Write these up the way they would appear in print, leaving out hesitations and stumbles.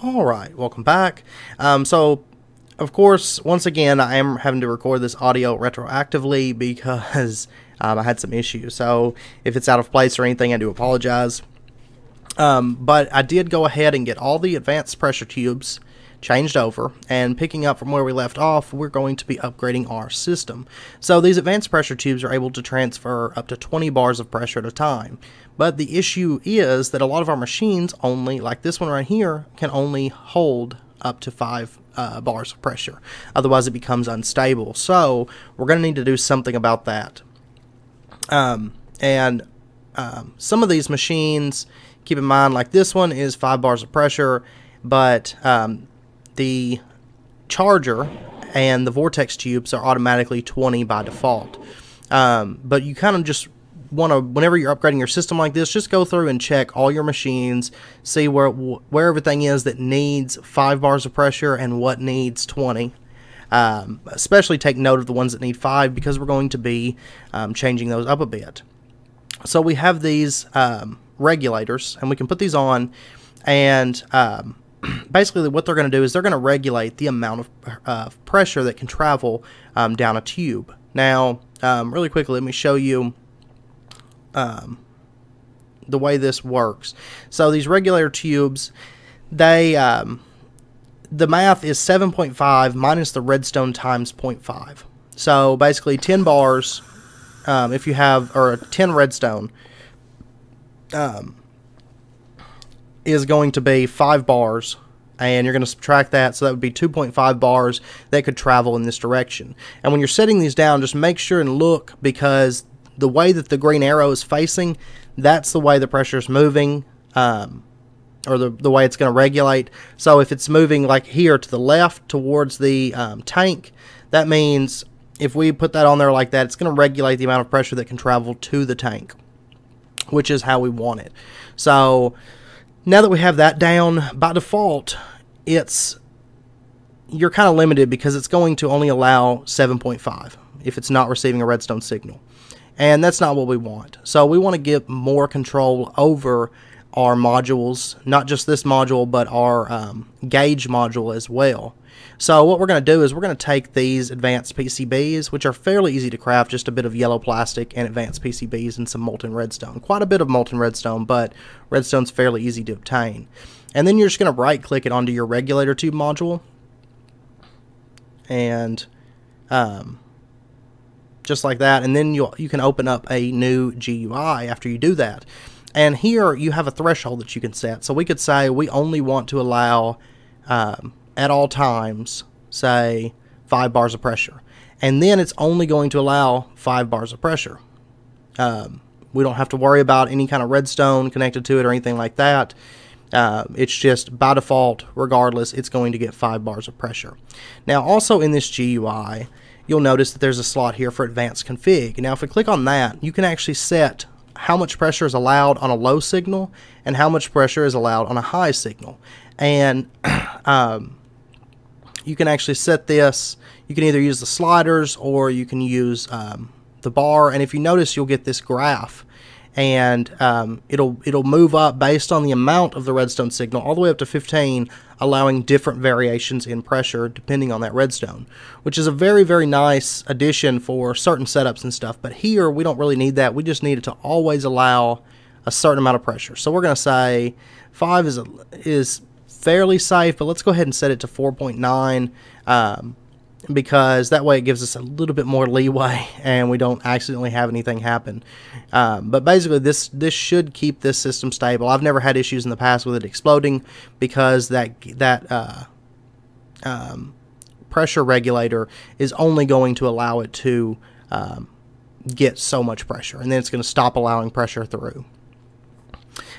Alright, welcome back. So, of course, once again, I am having to record this audio retroactively because I had some issues. So, if it's out of place or anything, I do apologize. But I did go ahead and get all the advanced pressure tubes changed over, and picking up from where we left off, we're going to be upgrading our system. So these advanced pressure tubes are able to transfer up to 20 bars of pressure at a time. But the issue is that a lot of our machines only, like this one right here, can only hold up to 5 bars of pressure. Otherwise it becomes unstable. So we're going to need to do something about that. Some of these machines, keep in mind, like this one is 5 bars of pressure, but the charger and the vortex tubes are automatically 20 by default. But you kind of just want to, whenever you're upgrading your system like this, just go through and check all your machines, see where everything is that needs 5 bars of pressure and what needs 20. Especially take note of the ones that need 5, because we're going to be changing those up a bit. So we have these regulators, and we can put these on, and basically what they're going to do is they're going to regulate the amount of pressure that can travel down a tube. Now, really quickly, let me show you the way this works. So these regulator tubes, they the math is 7.5 minus the redstone times 0.5. So basically 10 bars, if you have, or 10 redstone, is going to be 5 bars, and you're going to subtract that, so that would be 2.5 bars that could travel in this direction. And when you're setting these down, just make sure and look, because the way that the green arrow is facing, that's the way the pressure is moving, or the way it's going to regulate. So if it's moving like here to the left towards the tank, that means if we put that on there like that, it's going to regulate the amount of pressure that can travel to the tank, which is how we want it. So now that we have that down, by default, you're kind of limited, because it's going to only allow 7.5 if it's not receiving a redstone signal. And that's not what we want. So we want to get more control over our modules, not just this module, but our gauge module as well. So what we're going to do is we're going to take these advanced PCBs, which are fairly easy to craft, just a bit of yellow plastic and advanced PCBs and some molten redstone. Quite a bit of molten redstone, but redstone's fairly easy to obtain. And then you're just going to right click it onto your regulator tube module, and just like that, and then you can open up a new GUI after you do that. And here you have a threshold that you can set. So we could say we only want to allow at all times, say, 5 bars of pressure. And then it's only going to allow 5 bars of pressure. We don't have to worry about any kind of redstone connected to it or anything like that. It's just, by default, regardless, it's going to get 5 bars of pressure. Now, also in this GUI, you'll notice that there's a slot here for advanced config. Now, if we click on that, you can actually set how much pressure is allowed on a low signal and how much pressure is allowed on a high signal. And you can actually set this. You can either use the sliders or you can use the bar. And if you notice, you'll get this graph, and it'll move up based on the amount of the redstone signal all the way up to 15, allowing different variations in pressure depending on that redstone, which is a very, very nice addition for certain setups and stuff. But here we don't really need that. We just need it to always allow a certain amount of pressure. So we're going to say 5 is fairly safe, but let's go ahead and set it to 4.9, because that way it gives us a little bit more leeway and we don't accidentally have anything happen. But basically this should keep this system stable. I've never had issues in the past with it exploding, because that pressure regulator is only going to allow it to get so much pressure, and then it's going to stop allowing pressure through.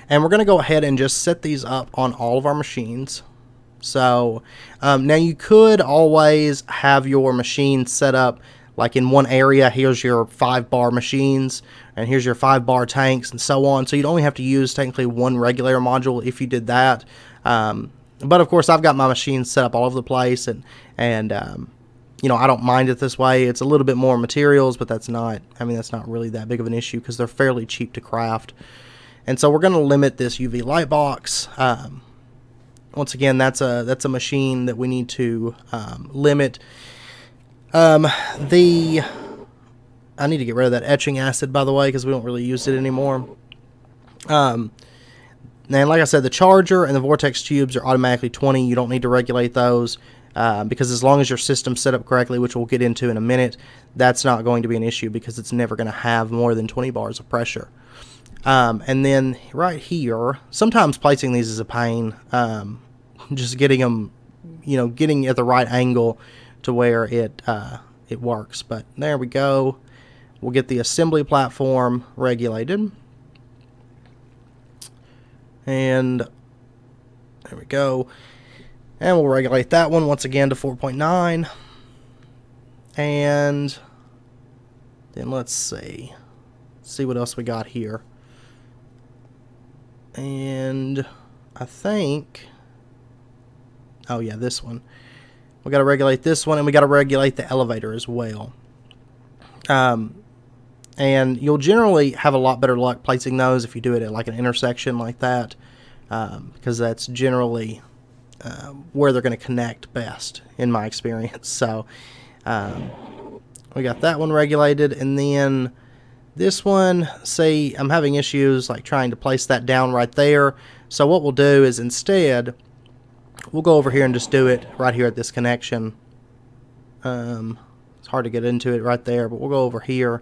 And we're going to go ahead and just set these up on all of our machines. So now you could always have your machine set up like in one area. Here's your 5-bar machines, and here's your 5-bar tanks, and so on. So you'd only have to use technically one regulator module if you did that. But of course, I've got my machines set up all over the place, and you know, I don't mind it this way. It's a little bit more materials, but that's not really that big of an issue, because they're fairly cheap to craft. And so we're going to limit this UV light box once again, that's a machine that we need to limit. I need to get rid of that etching acid, by the way, because we don't really use it anymore. And like I said, the charger and the vortex tubes are automatically 20. You don't need to regulate those because as long as your system's set up correctly, which we'll get into in a minute, that's not going to be an issue because it's never going to have more than 20 bars of pressure. And then right here, sometimes placing these is a pain. Just getting them, getting at the right angle to where it works. But there we go. We'll get the assembly platform regulated. And there we go. And we'll regulate that one once again to 4.9. And then let's see what else we got here. And I think, oh yeah, this one. We got to regulate this one, and we got to regulate the elevator as well. And you'll generally have a lot better luck placing those if you do it at like an intersection like that, because that's generally where they're going to connect best, in my experience. So we got that one regulated, and then this one, see, I'm having issues like trying to place that down right there. So what we'll do is instead, we'll go over here and just do it right here at this connection. It's hard to get into it right there, but we'll go over here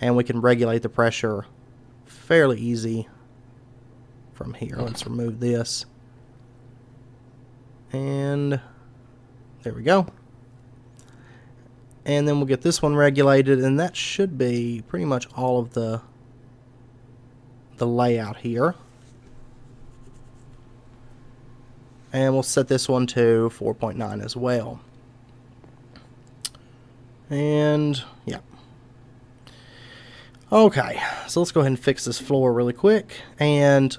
and we can regulate the pressure fairly easy from here. Let's remove this. And there we go. And then we'll get this one regulated, and that should be pretty much all of the layout here. And we'll set this one to 4.9 as well. And yeah. Okay, so let's go ahead and fix this floor really quick. And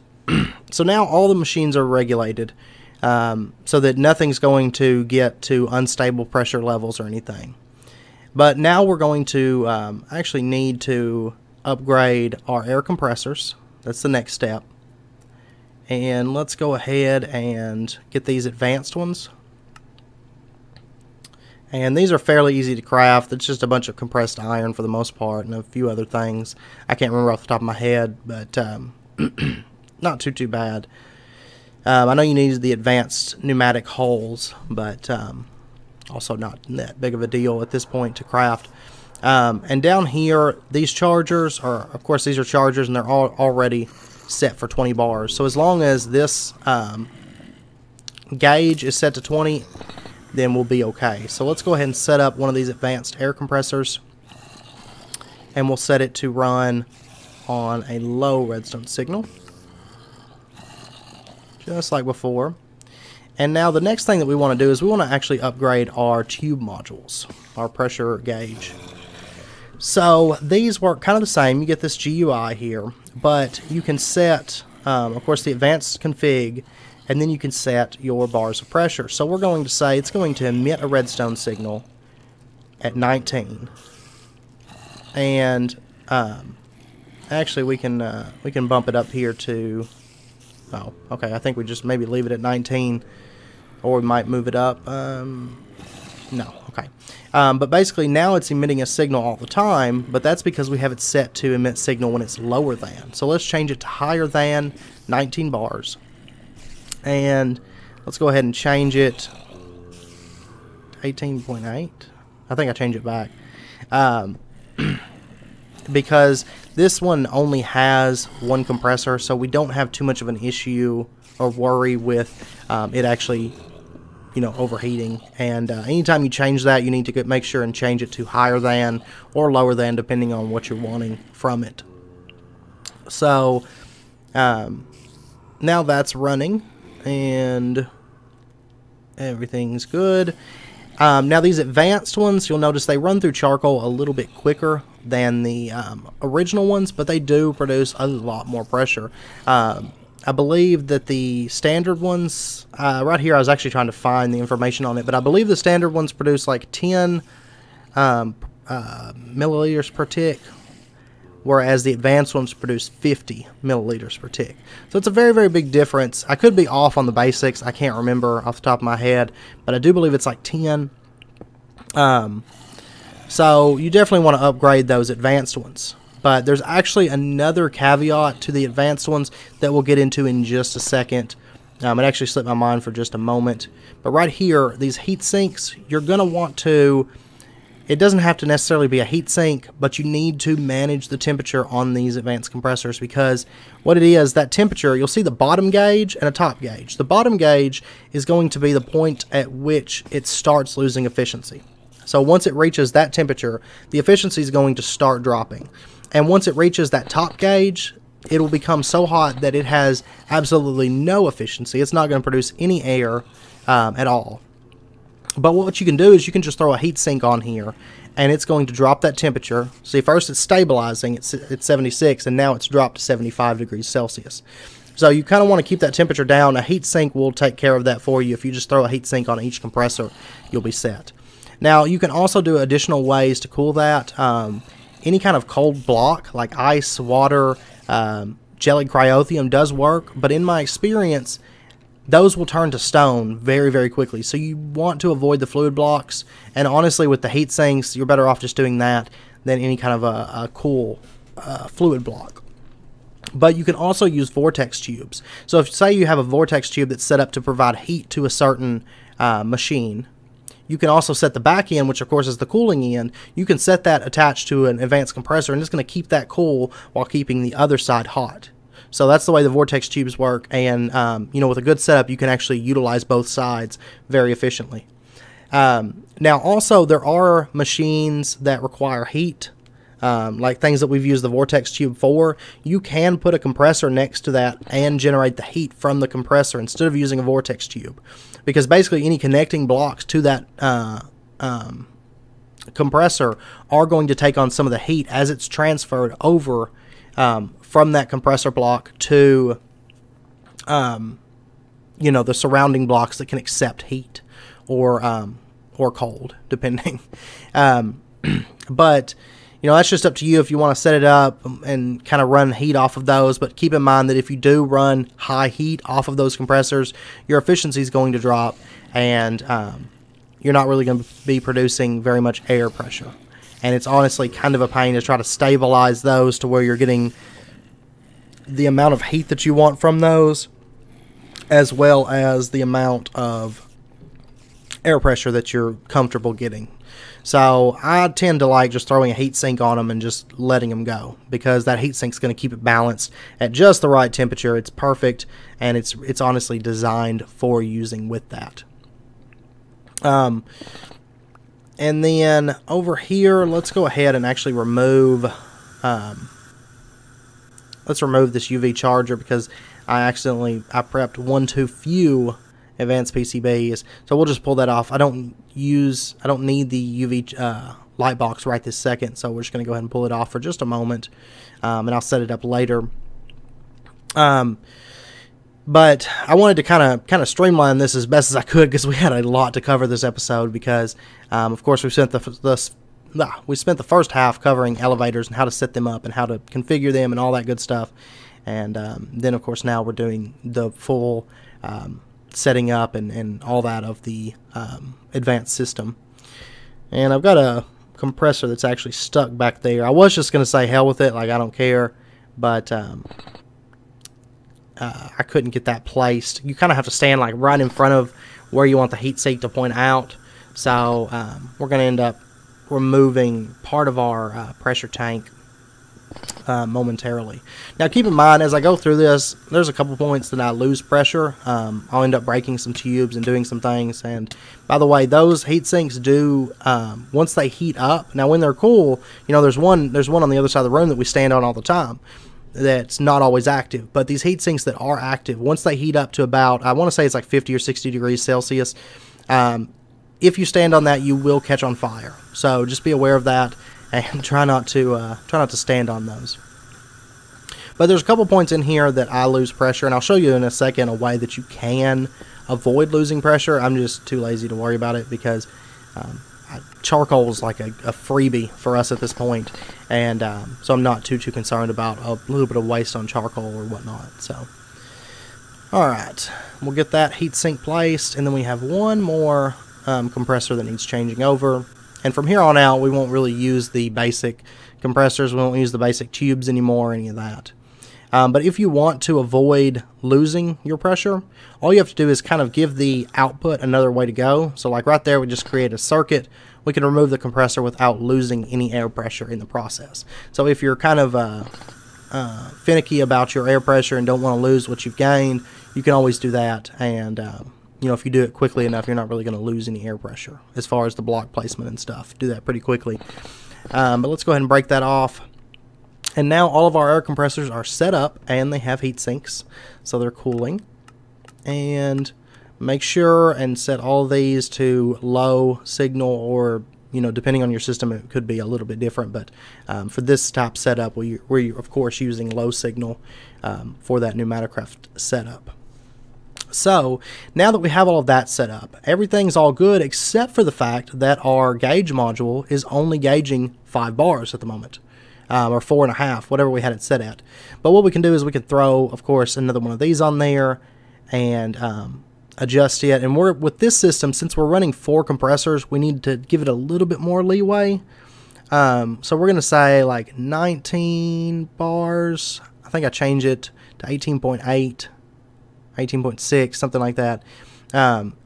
so now all the machines are regulated so that nothing's going to get to unstable pressure levels or anything. But now we're going to actually need to upgrade our air compressors. That's the next step. And let's go ahead and get these advanced ones. And these are fairly easy to craft. It's just a bunch of compressed iron for the most part and a few other things. I can't remember off the top of my head, but not too bad. I know you need the advanced pneumatic holes, but also not that big of a deal at this point to craft. And down here, these chargers are, of course, these are chargers, and they're all already set for 20 bars. So as long as this gauge is set to 20, then we'll be okay. So let's go ahead and set up one of these advanced air compressors, and we'll set it to run on a low redstone signal, just like before. And now the next thing that we want to do is we want to actually upgrade our tube modules, our pressure gauge. So these work kind of the same. You get this GUI here, but you can set, of course, the advanced config, and then you can set your bars of pressure. So we're going to say it's going to emit a redstone signal at 19. And actually we can bump it up here to, oh, okay, I think we just maybe leave it at 19, or we might move it up. No, okay. But basically now it's emitting a signal all the time, but that's because we have it set to emit signal when it's lower than. So let's change it to higher than 19 bars. And let's go ahead and change it to 18.8. I think I changed it back. Because this one only has one compressor, so we don't have too much of an issue or worry with it actually, overheating. And anytime you change that, you need to make sure and change it to higher than or lower than, depending on what you're wanting from it. So now that's running, and everything's good. Now these advanced ones, you'll notice they run through charcoal a little bit quicker than the original ones, but they do produce a lot more pressure. I believe that the standard ones, right here I was actually trying to find the information on it, but I believe the standard ones produce like 10 milliliters per tick, whereas the advanced ones produce 50 milliliters per tick. So it's a very, very big difference. I could be off on the basics. I can't remember off the top of my head, but I do believe it's like 10. So you definitely want to upgrade those advanced ones. But there's actually another caveat to the advanced ones that we'll get into in just a second. It actually slipped my mind for just a moment. But right here, these heat sinks, you're going to want to... It doesn't have to necessarily be a heat sink, but you need to manage the temperature on these advanced compressors, because what it is, that temperature, you'll see the bottom gauge and a top gauge. The bottom gauge is going to be the point at which it starts losing efficiency. So once it reaches that temperature, the efficiency is going to start dropping. And once it reaches that top gauge, it will become so hot that it has absolutely no efficiency. It's not going to produce any air at all. But what you can do is you can just throw a heat sink on here, and it's going to drop that temperature. See, first it's stabilizing, it's 76, and now it's dropped to 75 degrees Celsius. So you kind of want to keep that temperature down. A heat sink will take care of that for you. If you just throw a heat sink on each compressor, you'll be set. Now, you can also do additional ways to cool that. Any kind of cold block, like ice, water, jellied cryotheum does work, but in my experience, those will turn to stone very, very quickly. So you want to avoid the fluid blocks. And honestly, with the heat sinks, you're better off just doing that than any kind of a cool fluid block. But you can also use vortex tubes. So if, say, you have a vortex tube that's set up to provide heat to a certain machine, you can also set the back end, which of course is the cooling end. You can set that attached to an advanced compressor, and it's going to keep that cool while keeping the other side hot. So that's the way the vortex tubes work, and with a good setup, you can actually utilize both sides very efficiently. Now, also, there are machines that require heat, like things that we've used the vortex tube for. You can put a compressor next to that and generate the heat from the compressor instead of using a vortex tube, because basically any connecting blocks to that compressor are going to take on some of the heat as it's transferred over from that compressor block to, the surrounding blocks that can accept heat or cold, depending. But, that's just up to you if you want to set it up and kind of run heat off of those. But keep in mind that if you do run high heat off of those compressors, your efficiency is going to drop, and you're not really going to be producing very much air pressure. And it's honestly kind of a pain to try to stabilize those to where you're getting the amount of heat that you want from those, as well as the amount of air pressure that you're comfortable getting. So I tend to like just throwing a heat sink on them and just letting them go, because that heat sink's going to keep it balanced at just the right temperature. It's perfect, and it's honestly designed for using with that. And then over here, let's go ahead and actually remove, let's remove this UV charger, because I prepped one too few advanced PCBs. So we'll just pull that off. I don't need the UV light box right this second, so we're just going to go ahead and pull it off for just a moment, and I'll set it up later. But I wanted to kind of streamline this as best as I could, because we had a lot to cover this episode, because of course we spent the first half covering elevators and how to set them up and how to configure them and all that good stuff, and then of course now we're doing the full setting up and all that of the advanced system. And I've got a compressor that's actually stuck back there. I was just going to say hell with it, like I don't care, but I couldn't get that placed. You kind of have to stand like right in front of where you want the heat sink to point out. So we're going to end up removing part of our pressure tank momentarily. Now keep in mind, as I go through this, there's a couple points that I lose pressure. I'll end up breaking some tubes and doing some things. And by the way, those heat sinks do, once they heat up, now when they're cool, there's one on the other side of the room that we stand on all the time that's not always active. But these heat sinks that are active, once they heat up to about, I want to say it's like 50 or 60 degrees Celsius, if you stand on that, you will catch on fire. So just be aware of that, and try not to stand on those. But there's a couple points in here that I lose pressure, and I'll show you in a second a way that you can avoid losing pressure. I'm just too lazy to worry about it, because charcoal is like a freebie for us at this point, and so I'm not too concerned about a little bit of waste on charcoal or whatnot. So, all right, we'll get that heatsink placed, and then we have one more compressor that needs changing over. And from here on out, we won't really use the basic compressors. We won't use the basic tubes anymore, any of that. But if you want to avoid losing your pressure, all you have to do is kind of give the output another way to go. So like right there, we just create a circuit. We can remove the compressor without losing any air pressure in the process. So if you're kind of finicky about your air pressure and don't want to lose what you've gained, you can always do that. And you know, if you do it quickly enough, you're not really going to lose any air pressure as far as the block placement and stuff. Do that pretty quickly. But let's go ahead and break that off. And now all of our air compressors are set up and they have heat sinks, so they're cooling. And make sure and set all of these to low signal, or you know, depending on your system, it could be a little bit different. But for this type setup, we're of course using low signal for that Pneumatic setup. So now that we have all of that set up, everything's all good except for the fact that our gauge module is only gauging 5 bars at the moment. Or 4.5, whatever we had it set at. But what we can do is we can throw, of course, another one of these on there and adjust it. And with this system, since we're running 4 compressors, we need to give it a little bit more leeway. So we're going to say like 19 bars. I think I change it to 18.8, 18.6, something like that.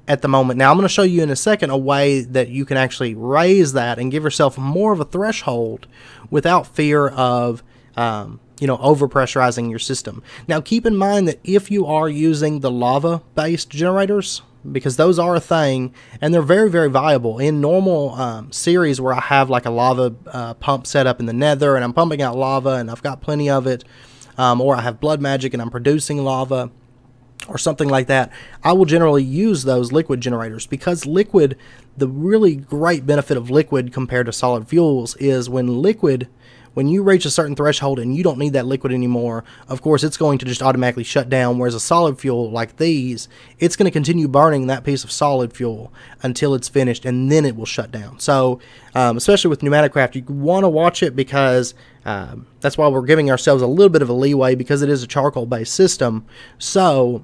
At the moment. Now I'm going to show you in a second a way that you can actually raise that and give yourself more of a threshold without fear of you know, overpressurizing your system. Now keep in mind that if you are using the lava based generators, because those are a thing and they're very viable in normal series where I have like a lava pump set up in the nether and I'm pumping out lava and I've got plenty of it, or I have blood magic and I'm producing lava or something like that, I will generally use those liquid generators, because liquid, the really great benefit of liquid compared to solid fuels is when you reach a certain threshold and you don't need that liquid anymore, of course it's going to just automatically shut down, whereas a solid fuel like these, it's going to continue burning that piece of solid fuel until it's finished and then it will shut down. So especially with Pneumatic craft, you want to watch it, because that's why we're giving ourselves a little bit of a leeway, because it is a charcoal based system. So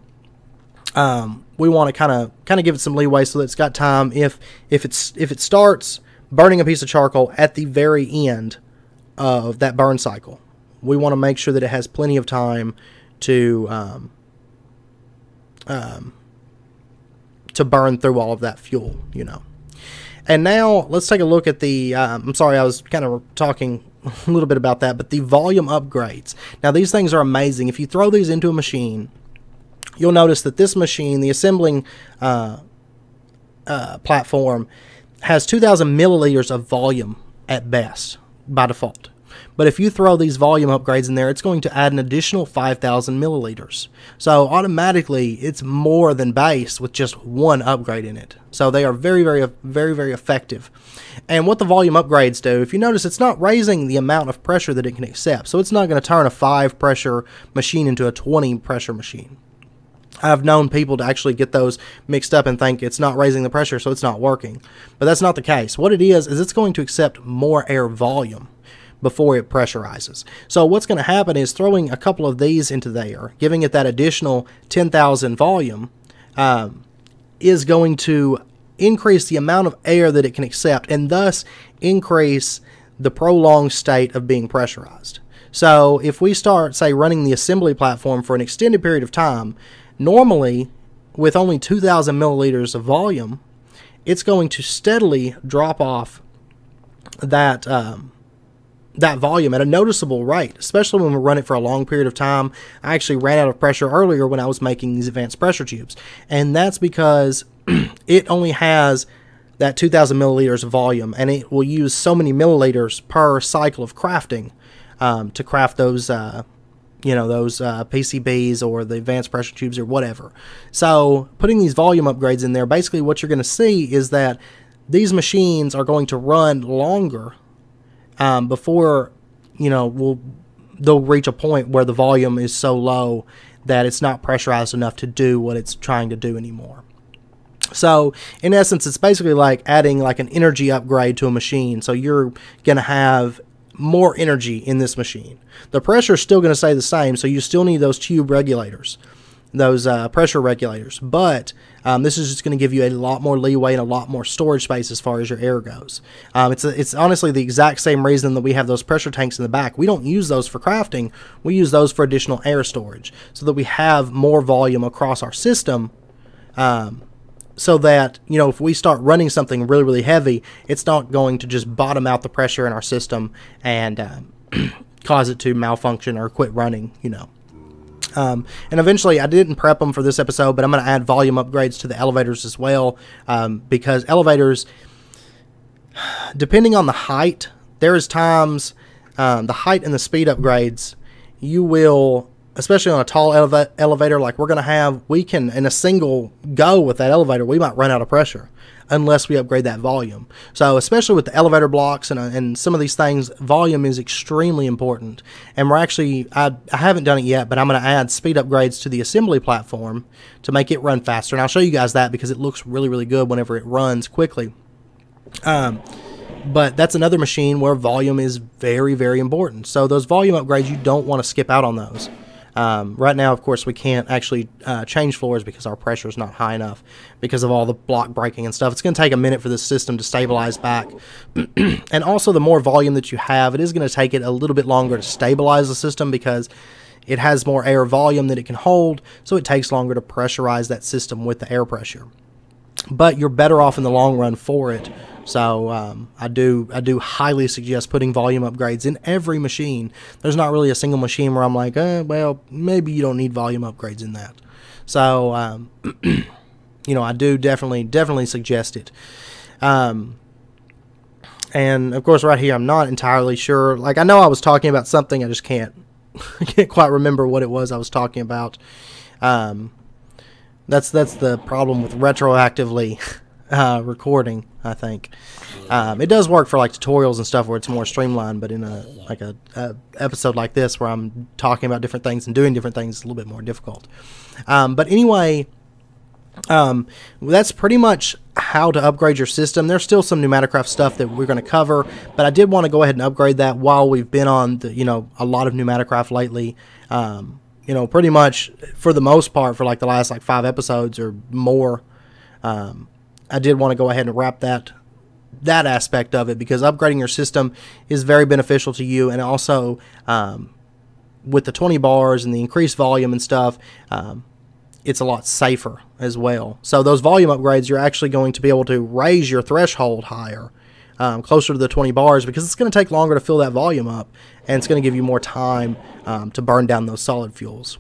we want to kind of give it some leeway so that it's got time. If it starts burning a piece of charcoal at the very end of that burn cycle, we want to make sure that it has plenty of time to burn through all of that fuel, you know. And now let's take a look at the I'm sorry, I was kind of talking a little bit about that, but the volume upgrades. Now these things are amazing. If you throw these into a machine, you'll notice that this machine, the assembling platform, has 2,000 milliliters of volume at best by default. But if you throw these volume upgrades in there, it's going to add an additional 5,000 milliliters. So automatically, it's more than base with just one upgrade in it. So they are very effective. And what the volume upgrades do, if you notice, it's not raising the amount of pressure that it can accept. So it's not going to turn a 5 pressure machine into a 20 pressure machine. I've known people to actually get those mixed up and think it's not raising the pressure, so it's not working. But that's not the case. What it is it's going to accept more air volume before it pressurizes. So what's going to happen is throwing a couple of these into there, giving it that additional 10,000 volume, is going to increase the amount of air that it can accept, and thus increase the prolonged state of being pressurized. So if we start, say, running the assembly platform for an extended period of time, normally, with only 2,000 milliliters of volume, it's going to steadily drop off that that volume at a noticeable rate, especially when we run it for a long period of time. I actually ran out of pressure earlier when I was making these advanced pressure tubes, and that's because it only has that 2,000 milliliters of volume, and it will use so many milliliters per cycle of crafting to craft those those PCBs or the advanced pressure tubes or whatever. So putting these volume upgrades in there, basically what you're going to see is that these machines are going to run longer before, they'll reach a point where the volume is so low that it's not pressurized enough to do what it's trying to do anymore. So in essence, it's basically like adding like an energy upgrade to a machine. So you're going to have more energy in this machine. The pressure is still going to stay the same, so you still need those tube regulators, those pressure regulators. But this is just going to give you a lot more leeway and a lot more storage space as far as your air goes. It's honestly the exact same reason that we have those pressure tanks in the back. We don't use those for crafting. We use those for additional air storage so that we have more volume across our system. So that, you know, if we start running something really, really heavy, it's not going to just bottom out the pressure in our system and cause it to malfunction or quit running, you know. And eventually, I didn't prep them for this episode, but I'm going to add volume upgrades to the elevators as well, because elevators, depending on the height, there is times, the height and the speed upgrades, you will, especially on a tall elevator like we're going to have, we can, in a single go with that elevator, we might run out of pressure unless we upgrade that volume. So especially with the elevator blocks and some of these things, volume is extremely important. And we're actually, I haven't done it yet, but I'm going to add speed upgrades to the assembly platform to make it run faster. And I'll show you guys that because it looks really, really good whenever it runs quickly. But that's another machine where volume is very, very important. So those volume upgrades, you don't want to skip out on those. Right now, of course, we can't actually change floors because our pressure is not high enough because of all the block breaking and stuff. It's going to take a minute for this system to stabilize back. And also, the more volume that you have, it is going to take it a little bit longer to stabilize the system because it has more air volume that it can hold, so it takes longer to pressurize that system with the air pressure. But you're better off in the long run for it. So I do highly suggest putting volume upgrades in every machine. There's not really a single machine where I'm like, well, maybe you don't need volume upgrades in that. So you know, I do definitely suggest it. And of course, right here, I'm not entirely sure. Like, I know I was talking about something, I just can't quite remember what it was I was talking about. That's the problem with retroactively recording, I think. It does work for like tutorials and stuff where it's more streamlined, but in a episode like this where I'm talking about different things and doing different things, it's a little bit more difficult. But anyway, that's pretty much how to upgrade your system. There's still some Pneumaticraft stuff that we're going to cover, but I did want to go ahead and upgrade that while we've been on the, you know, a lot of Pneumaticraft lately. You know, pretty much for the most part for like the last like 5 episodes or more. I did want to go ahead and wrap that aspect of it because upgrading your system is very beneficial to you, and also with the 20 bars and the increased volume and stuff, it's a lot safer as well. So those volume upgrades, you're actually going to be able to raise your threshold higher, closer to the 20 bars, because it's going to take longer to fill that volume up, and it's going to give you more time to burn down those solid fuels.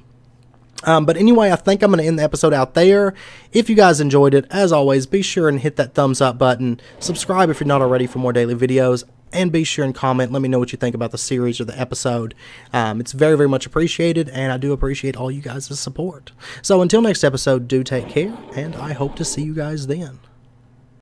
But anyway, I think I'm going to end the episode out there. If you guys enjoyed it, as always, be sure and hit that thumbs up button. Subscribe if you're not already for more daily videos. And be sure and comment. Let me know what you think about the series or the episode. It's very, very much appreciated, and I do appreciate all you guys' support. So until next episode, do take care, and I hope to see you guys then.